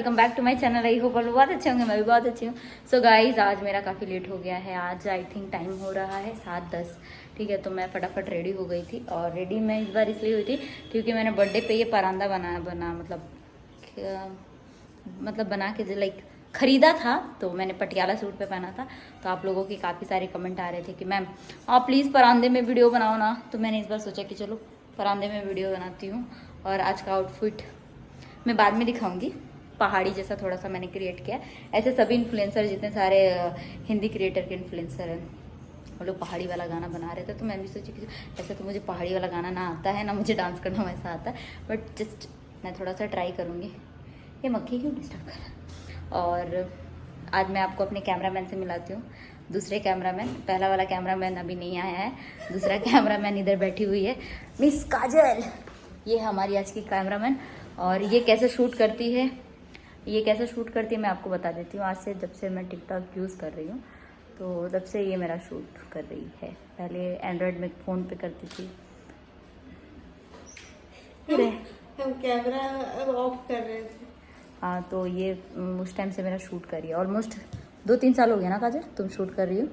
Welcome back to my channel. I hope आप लोग बहुत अच्छे होंगे, मैं भी बहुत अच्छी हूँ। सो गाइज आज मेरा काफ़ी लेट हो गया है। आज आई थिंक टाइम हो रहा है 7:10। ठीक है, तो मैं फटाफट रेडी हो गई थी। और रेडी मैं इस बार इसलिए हुई थी क्योंकि मैंने बर्थडे पे ये परांदा मतलब बना के लाइक ख़रीदा था। तो मैंने पटियाला सूट पे पहना था। तो आप लोगों के काफ़ी सारे कमेंट आ रहे थे कि मैम आप प्लीज़ परांदे में वीडियो बनाओ ना। तो मैंने इस बार सोचा कि चलो परांदे में वीडियो बनाती हूँ। और आज का आउटफिट मैं बाद में दिखाऊंगी। पहाड़ी जैसा थोड़ा सा मैंने क्रिएट किया। ऐसे सभी इन्फ्लुएंसर जितने सारे हिंदी क्रिएटर के इन्फ्लुएंसर हैं वो लोग पहाड़ी वाला गाना बना रहे थे। तो मैं भी सोची कि ऐसे तो मुझे पहाड़ी वाला गाना ना आता है, ना मुझे डांस करना वैसा आता है, बट जस्ट मैं थोड़ा सा ट्राई करूँगी। ये मक्खी क्यों डिस्टर्ब कर रहा है। और आज मैं आपको अपने कैमरामैन से मिलाती हूँ। दूसरे कैमरामैन, पहला वाला कैमरामैन अभी नहीं आया है, दूसरा कैमरामैन इधर बैठी हुई है, मिस काजल। ये है हमारी आज की कैमरामैन। और ये कैसे शूट करती है मैं आपको बता देती हूँ। आज से जब से मैं टिकटॉक यूज़ कर रही हूँ तो तब से ये मेरा शूट कर रही है। पहले एंड्रॉयड में फ़ोन पे करती थी। हम कैमरा ऑफ कर रहे थे। हाँ, तो ये उस टाइम से मेरा शूट कर रही है। ऑलमोस्ट 2-3 साल हो गया ना काजल तुम शूट कर रही हो।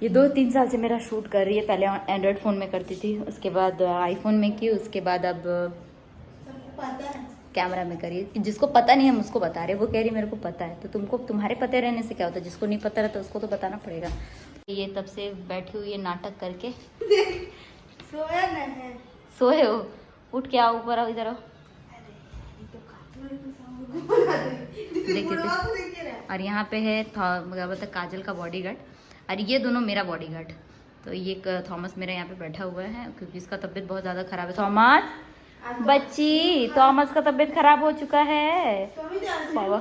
ये 2-3 साल से मेरा शूट कर रही है। पहले एंड्रॉयड फ़ोन में करती थी, उसके बाद आईफोन में की, उसके बाद अब पता है कैमरा में करिए। जिसको पता नहीं हम उसको बता रहे, वो कह रही मेरे को पता है। तो तुमको तुम्हारे पते रहने से क्या होता है, जिसको नहीं पता रहता उसको तो बताना पड़ेगा। ये तब से बैठी हुई है नाटक करके। सोया नहीं सोए हो? उठ के आओ, ऊपर आओ, इधर आओ। देखिए। और यहाँ पे है क्या बोलते हैं काजल का बॉडीगार्ड, और ये दोनों मेरा बॉडीगार्ड। तो ये थॉमस मेरा यहाँ पे बैठा हुआ है क्योंकि इसका तबीयत बहुत ज़्यादा खराब है। थॉमस बच्ची, थॉमस का तबीयत खराब हो चुका है बाबा।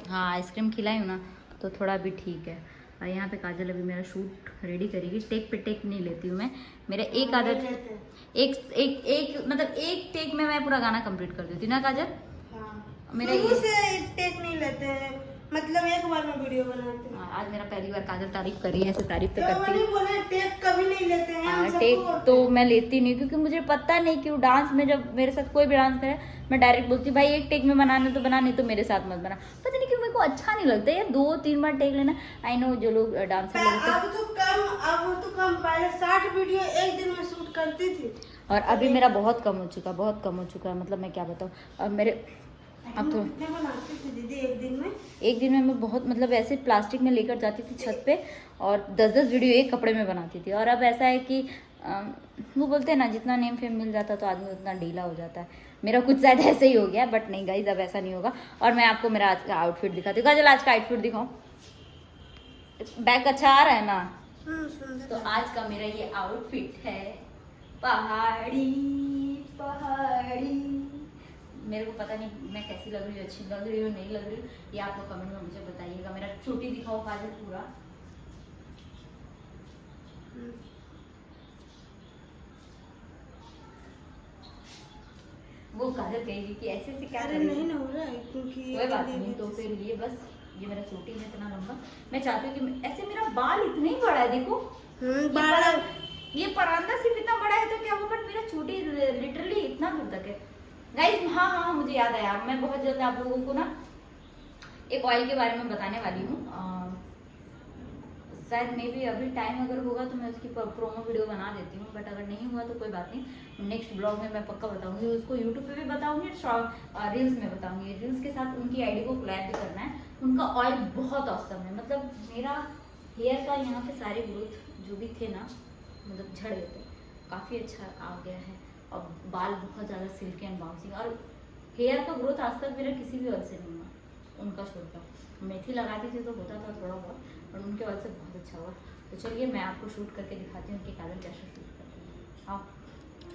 हाँ, आइसक्रीम खिलाई हूँ ना तो थोड़ा अभी ठीक है। और यहाँ पे काजल अभी मेरा शूट रेडी करेगी। टेक पे टेक नहीं लेती हूँ मैं। मेरा एक आदत एक टेक में मैं पूरा गाना कंप्लीट कर देती हूँ ना काजल। मेरा से टेक नहीं लेते हैं, मतलब एक बार में वीडियो बनाते हैं। आज मेरा पहली बार काजल तारीफ कर रही है। ऐसे तारीफ तो करती है। बोला टेक कभी नहीं लेते हैं हम। टेक तो मैं लेती नहीं क्योंकि मुझे पता नहीं क्यों डांस में जब मेरे साथ कोई भी डांस करे मैं डायरेक्ट बोलती हूँ भाई एक टेक में बनाने तो बना, नहीं तो मेरे साथ मत बना। पता नहीं क्यों मेरे को अच्छा नहीं लगता यार 2-3 बार टेक लेना। आई नो जो लोग डांसर अब तो कम पहले 60 वीडियो एक दिन में शूट करती थी। और अभी मेरा बहुत कम हो चुका है। मतलब मैं क्या बताऊँ अब मेरे अब तो बनाती थी दीदी एक दिन में मैं बहुत मतलब ऐसे प्लास्टिक में लेकर जाती थी छत पे और 10-10 वीडियो एक कपड़े में बनाती थी। और अब ऐसा है कि वो बोलते हैं ना जितना नेम फेम मिल जाता तो आदमी उतना ढीला हो जाता है। मेरा कुछ शायद ऐसे ही हो गया, बट नहीं गाइज अब ऐसा नहीं होगा। और मैं आपको मेरा आज का आउटफिट दिखाती हूँ। काजल आज का आउटफिट दिखाओ, बैग अच्छा आ रहा है ना। तो आज का मेरा ये आउटफिट है पहाड़ी। मेरे को पता नहीं मैं कैसी लग रही हूँ, अच्छी लग रही हूँ नहीं लग रही हूँ, ये आप लोग कमेंट में मुझे बताइएगा। मेरा चोटी दिखाओ काजल पूरा। वो काजल कहेगी कि ऐसे से क्या अरे नहीं ना हो रहा है क्योंकि कोई बात नहीं। तो फिर ये बस ये मेरा चोटी है इतना लंबा। मैं चाहती हूँ कि ऐसे मेरा बाल इतना ही बड़ा है, देखो ये परांदा सिर्फ इतना बड़ा है तो क्या हुआ, बट मेरा चोटी लिटरली इतना दूर तक है गाइस। हाँ मुझे याद आया, मैं बहुत जल्द आप लोगों को ना एक ऑयल के बारे में बताने वाली हूँ। शायद मे भी अभी टाइम अगर होगा तो मैं उसकी प्रोमो वीडियो बना देती हूँ, बट अगर नहीं हुआ तो कोई बात नहीं। नेक्स्ट ब्लॉग में मैं पक्का बताऊंगी, उसको यूट्यूब पे भी बताऊंगी, रील्स में बताऊंगी। रील्स के साथ उनकी आईडी को कोलैब भी करना है। उनका ऑयल बहुत औसम है। मतलब मेरा हेयर का यहाँ पे सारे ग्रोथ जो भी थे ना मतलब झड़ गए थे, काफ़ी अच्छा आ गया है। और बाल बहुत ज़्यादा सिल्की एंड बाउंसिंग। और हेयर का ग्रोथ आज तक मेरा किसी भी ऑयल से नहीं हुआ उनका छोड़कर। मेथी लगाती थी तो होता था थोड़ा बहुत, और उनके ऑयल से बहुत अच्छा हुआ। तो चलिए मैं आपको शूट करके दिखाती हूँ कि काजल कैसे शूट करती है। हाँ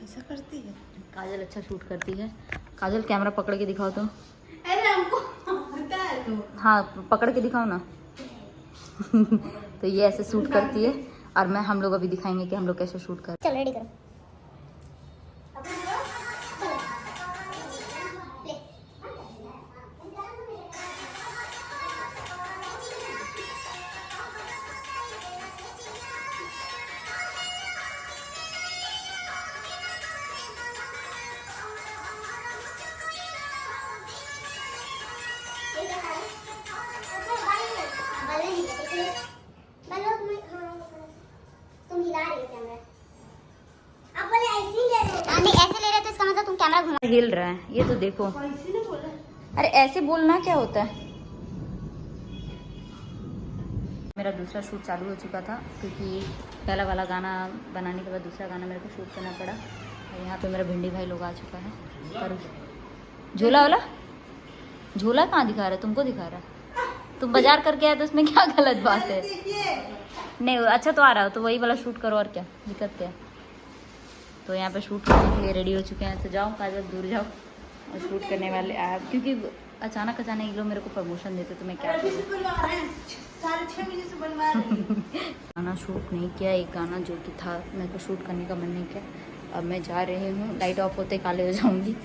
ऐसा करती है काजल, अच्छा शूट करती है। काजल कैमरा पकड़ के दिखाओ तो। अरे हमको पता है तो। हाँ पकड़ के दिखाओ ना। तो ये ऐसे शूट करती है और हम लोग अभी दिखाएंगे कि हम लोग कैसे शूट कर। चलो रेडी करो। तुम हिला रही हो कैमरा। आप बोले ऐसे ही ले रहे हो। नहीं ऐसे ले रहे हो तो इसका मतलब तुम कैमरा घुमा। हिल रहा है ये तो देखो। ऐसे नहीं बोला। अरे ऐसे बोलना क्या होता है। मेरा दूसरा शूट चालू हो चुका था क्योंकि पहला वाला गाना बनाने के बाद दूसरा गाना मेरे को शूट करना पड़ा। और यहाँ पे मेरा भिंडी भाई लोग आ चुका है। पर झोला वाला झोला कहाँ दिखा रहा है, तुमको दिखा रहा है। तुम बाजार करके आए तो उसमें क्या गलत बात है। नहीं अच्छा तो आ रहा हो तो वही वाला शूट करो और क्या दिक्कत क्या है। तो यहाँ पे शूट करने के लिए रेडी हो चुके हैं। तो जाओ काजल दूर जाओ और शूट करने वाले क्योंकि अचानक ये लोग मेरे को प्रमोशन देते तो मैं क्या करूँ। 6:30 बजे से बनवा रहे हैं। गाना शूट नहीं किया, एक गाना जो कि था मेरे को शूट करने का मन नहीं किया। अब मैं जा रही हूँ, लाइट ऑफ होते काले हो जाऊँगी।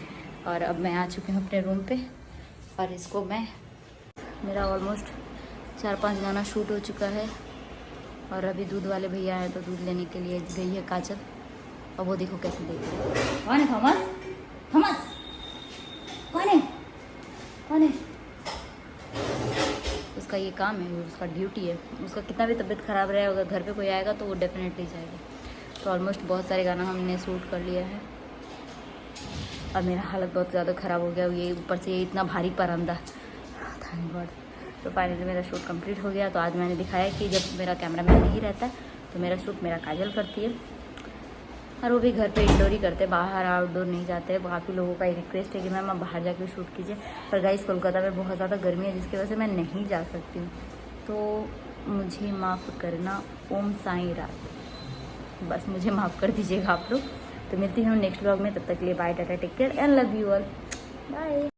और अब मैं आ चुकी हूँ अपने रूम पे और इसको मेरा ऑलमोस्ट 4-5 गाना शूट हो चुका है। और अभी दूध वाले भैया आए तो दूध लेने के लिए गई है काजल। और वो देखो कैसे देख रही है। कौन है थॉमस? थॉमस कौन है? कौन है? उसका ये काम है, उसका ड्यूटी है। उसका कितना भी तबीयत ख़राब रहे अगर घर पे कोई आएगा तो वो डेफिनेटली जाएगा। तो ऑलमोस्ट बहुत सारे गाना हमने शूट कर लिया है। और मेरा हालत बहुत ज़्यादा ख़राब हो गया, ये ऊपर से ये इतना भारी परंदा, थैंक गॉड। तो फाइनली मेरा शूट कंप्लीट हो गया। तो आज मैंने दिखाया कि जब मेरा कैमरामैन नहीं रहता तो मेरा शूट मेरा काजल करती है। और वो भी घर पे इंडोर ही करते हैं, बाहर आउटडोर नहीं जाते। काफ़ी लोगों का रिक्वेस्ट है कि मैम आप बाहर जाके शूट कीजिए। पर गाइस कोलकाता में बहुत ज़्यादा गर्मी है जिसकी वजह से मैं नहीं जा सकती हूँ। तो मुझे माफ़ करना। ओम साईं रात, बस मुझे माफ़ कर दीजिएगा आप लोग। तो मिलती हूँ नेक्स्ट व्लॉग में, तब तक के लिए bye tata, take care and love you all, bye.